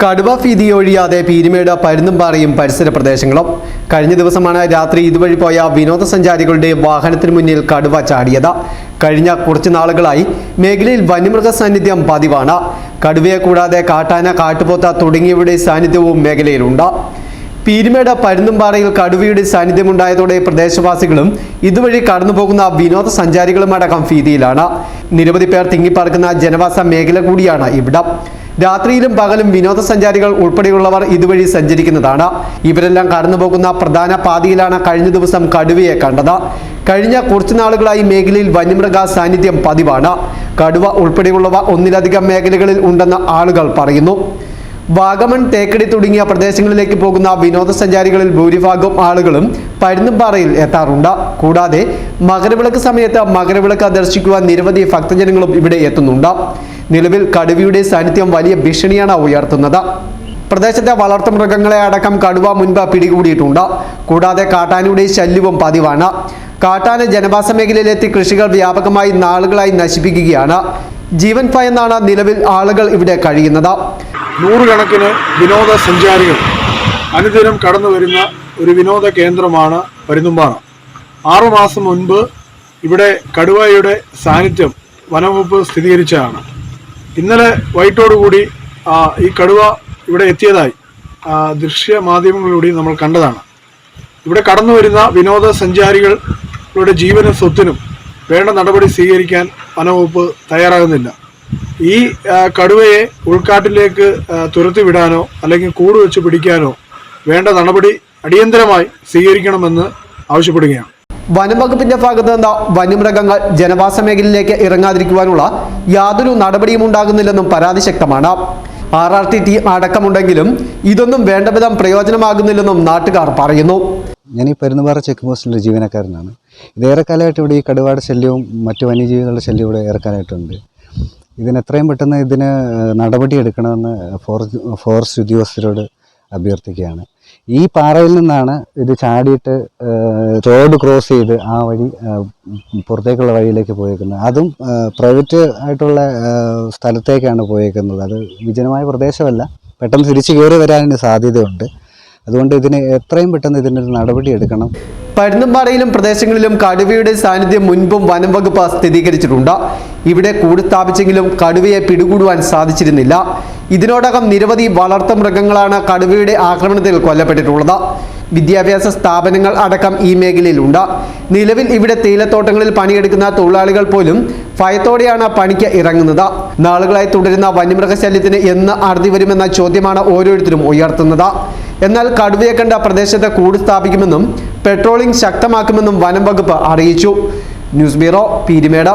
കടുവ ഭീതിയൊഴിയാതെ പീരുമേട് പരുന്തുംപാറയും പരിസര പ്രദേശങ്ങളും. കഴിഞ്ഞ ദിവസമാണ് രാത്രി ഇതുവഴി പോയ വിനോദസഞ്ചാരികളുടെ വാഹനത്തിന് മുന്നിൽ കടുവ ചാടിയത്. കഴിഞ്ഞ കുറച്ചു നാളുകളായി മേഖലയിൽ വന്യമൃഗ സാന്നിധ്യം പതിവാണ്. കടുവയെ കൂടാതെ കാട്ടാന, കാട്ടുപോത്ത തുടങ്ങിയവയുടെ സാന്നിധ്യവും മേഖലയിലുണ്ട്. പീരുമേട് പരുന്തുംപാറയിൽ കടുവയുടെ സാന്നിധ്യമുണ്ടായതോടെ പ്രദേശവാസികളും ഇതുവഴി കടന്നുപോകുന്ന വിനോദസഞ്ചാരികളുമടക്കം ഭീതിയിലാണ്. നിരവധി പേർ തിങ്ങിപ്പറക്കുന്ന ജനവാസ മേഖല കൂടിയാണ് ഇവിടം. രാത്രിയിലും പകലും വിനോദസഞ്ചാരികൾ ഉൾപ്പെടെയുള്ളവർ ഇതുവഴി സഞ്ചരിക്കുന്നതാണ്. ഇവരെല്ലാം കടന്നുപോകുന്ന പ്രധാന പാതയിലാണ് കഴിഞ്ഞ ദിവസം കടുവയെ കണ്ടത്. കഴിഞ്ഞ കുറച്ചു നാളുകളായി മേഖലയിൽ വന്യമൃഗ സാന്നിധ്യം പതിവാണ്. കടുവ ഉൾപ്പെടെയുള്ളവ ഒന്നിലധികം മേഖലകളിൽ ഉണ്ടെന്ന് ആളുകൾ പറയുന്നു. വാഗമൺ, തേക്കടി തുടങ്ങിയ പ്രദേശങ്ങളിലേക്ക് പോകുന്ന വിനോദസഞ്ചാരികളിൽ ഭൂരിഭാഗം ആളുകളും പരുന്തുംപാറയിൽ എത്താറുണ്ട്. കൂടാതെ മകരവിളക്ക് സമയത്ത് മകരവിളക്ക് ദർശിക്കുവാൻ നിരവധി ഭക്തജനങ്ങളും ഇവിടെ എത്തുന്നുണ്ട്. നിലവിൽ കടുവയുടെ സാന്നിധ്യം വലിയ ഭീഷണിയാണ് ഉയർത്തുന്നത്. പ്രദേശത്തെ വളർത്തുമൃഗങ്ങളെ അടക്കം കടുവ മുൻപ് പിടികൂടിയിട്ടുണ്ട്. കൂടാതെ കാട്ടാനയുടെ ശല്യവും പതിവാണ്. കാട്ടാന ജനവാസ മേഖലയിലെത്തി കൃഷികൾ വ്യാപകമായി നാളുകളായി നശിപ്പിക്കുകയാണ്. ജീവൻ ഭയന്നാണ് നിലവിൽ ആളുകൾ ഇവിടെ കഴിയുന്നത്. നൂറുകണക്കിന് വിനോദസഞ്ചാരികൾ അനുദിനം കടന്നു വരുന്ന ഒരു വിനോദ കേന്ദ്രമാണ് പരുന്തുംപാറ. 6 മാസം മുൻപ് ഇവിടെ കടുവയുടെ സാന്നിധ്യം വനംവകുപ്പ് സ്ഥിരീകരിച്ചതാണ്. ഇന്നലെ വൈകിട്ടോടുകൂടി ഈ കടുവ ഇവിടെ എത്തിയതായി ദൃശ്യമാധ്യമങ്ങളിലൂടെ നമ്മൾ കണ്ടതാണ്. ഇവിടെ കടന്നു വരുന്ന വിനോദസഞ്ചാരികളുടെ ജീവനും സ്വത്തിനും വേണ്ട നടപടി സ്വീകരിക്കാൻ വനംവകുപ്പ് തയ്യാറാകുന്നില്ല. ഈ കടുവയെ ഉൾക്കാട്ടിലേക്ക് തുരത്തിവിടാനോ അല്ലെങ്കിൽ കൂട് വെച്ച് പിടിക്കാനോ വേണ്ട നടപടി അടിയന്തരമായി സ്വീകരിക്കണമെന്ന് ആവശ്യപ്പെടുകയാണ്. വനംവകുപ്പിന്റെ ഭാഗത്ത് നിന്ന് വന്യമൃഗങ്ങൾ ജനവാസ മേഖലയിലേക്ക് ഇറങ്ങാതിരിക്കുവാനുള്ള യാതൊരു നടപടിയും ഉണ്ടാകുന്നില്ലെന്നും പരാതി ശക്തമാണ്. RRT അടക്കമുണ്ടെങ്കിലും ഇതൊന്നും വേണ്ടവിധം പ്രയോജനമാകുന്നില്ലെന്നും നാട്ടുകാർ പറയുന്നു. ഞാൻ ഈ പരുന്തുംപാറ ചെക്ക് പോസ്റ്റിലെ ജീവനക്കാരനാണ്. ഇത് ഏറെക്കാലമായിട്ട് ഇവിടെ ഈ കടുവയുടെ ശല്യവും മറ്റു വന്യജീവികളുടെ ശല്യവും ഇവിടെ ഏറെക്കാലമായിട്ടുണ്ട്. ഇതിന് എത്രയും പെട്ടെന്ന് ഇതിന് നടപടിയെടുക്കണമെന്ന് ഫോറസ്റ്റ് ഉദ്യോഗസ്ഥരോട് അഭ്യർത്ഥിക്കുകയാണ്. ഈ പാറയിൽ നിന്നാണ് ഇത് ചാടിയിട്ട് റോഡ് ക്രോസ് ചെയ്ത് ആ വഴി പുറത്തേക്കുള്ള വഴിയിലേക്ക് പോയേക്കുന്നത്. അതും പ്രൈവറ്റ് ആയിട്ടുള്ള സ്ഥലത്തേക്കാണ് പോയേക്കുന്നത്. അത് വിജനമായ പ്രദേശമല്ല. പെട്ടെന്ന് തിരിച്ചു കയറി വരാനും സാധ്യതയുണ്ട്. അതുകൊണ്ട് ഇതിന് എത്രയും പെട്ടെന്ന് ഇതിനൊരു നടപടി എടുക്കണം. പരുന്തുംപാറയിലും പ്രദേശങ്ങളിലും കടുവയുടെ സാന്നിധ്യം മുൻപും വനംവകുപ്പ് സ്ഥിരീകരിച്ചിട്ടുണ്ട്. ഇവിടെ കൂട് സ്ഥാപിച്ചെങ്കിലും കടുവയെ പിടികൂടുവാൻ സാധിച്ചിരുന്നില്ല. ഇതിനോടകം നിരവധി വളർത്തുമൃഗങ്ങളാണ് കടുവയുടെ ആക്രമണത്തിൽ കൊല്ലപ്പെട്ടിട്ടുള്ളത്. വിദ്യാഭ്യാസ സ്ഥാപനങ്ങൾ അടക്കം ഈ മേഖലയിലുണ്ട്. നിലവിൽ ഇവിടെ തേയിലത്തോട്ടങ്ങളിൽ പണിയെടുക്കുന്ന തൊഴിലാളികൾ പോലും ഭയത്തോടെയാണ് പണിക്ക് ഇറങ്ങുന്നത്. നാളുകളായി തുടരുന്ന വന്യമൃഗശല്യത്തിന് എന്ന് അറുതി വരുമെന്ന ചോദ്യമാണ് ഓരോരുത്തരും ഉയർത്തുന്നത്. എന്നാൽ കടുവയെ കണ്ട പ്രദേശത്ത് കൂട് സ്ഥാപിക്കുമെന്നും പെട്രോളിംഗ് ശക്തമാക്കുമെന്നും വനം വകുപ്പ് അറിയിച്ചു. News bureau, Peermade.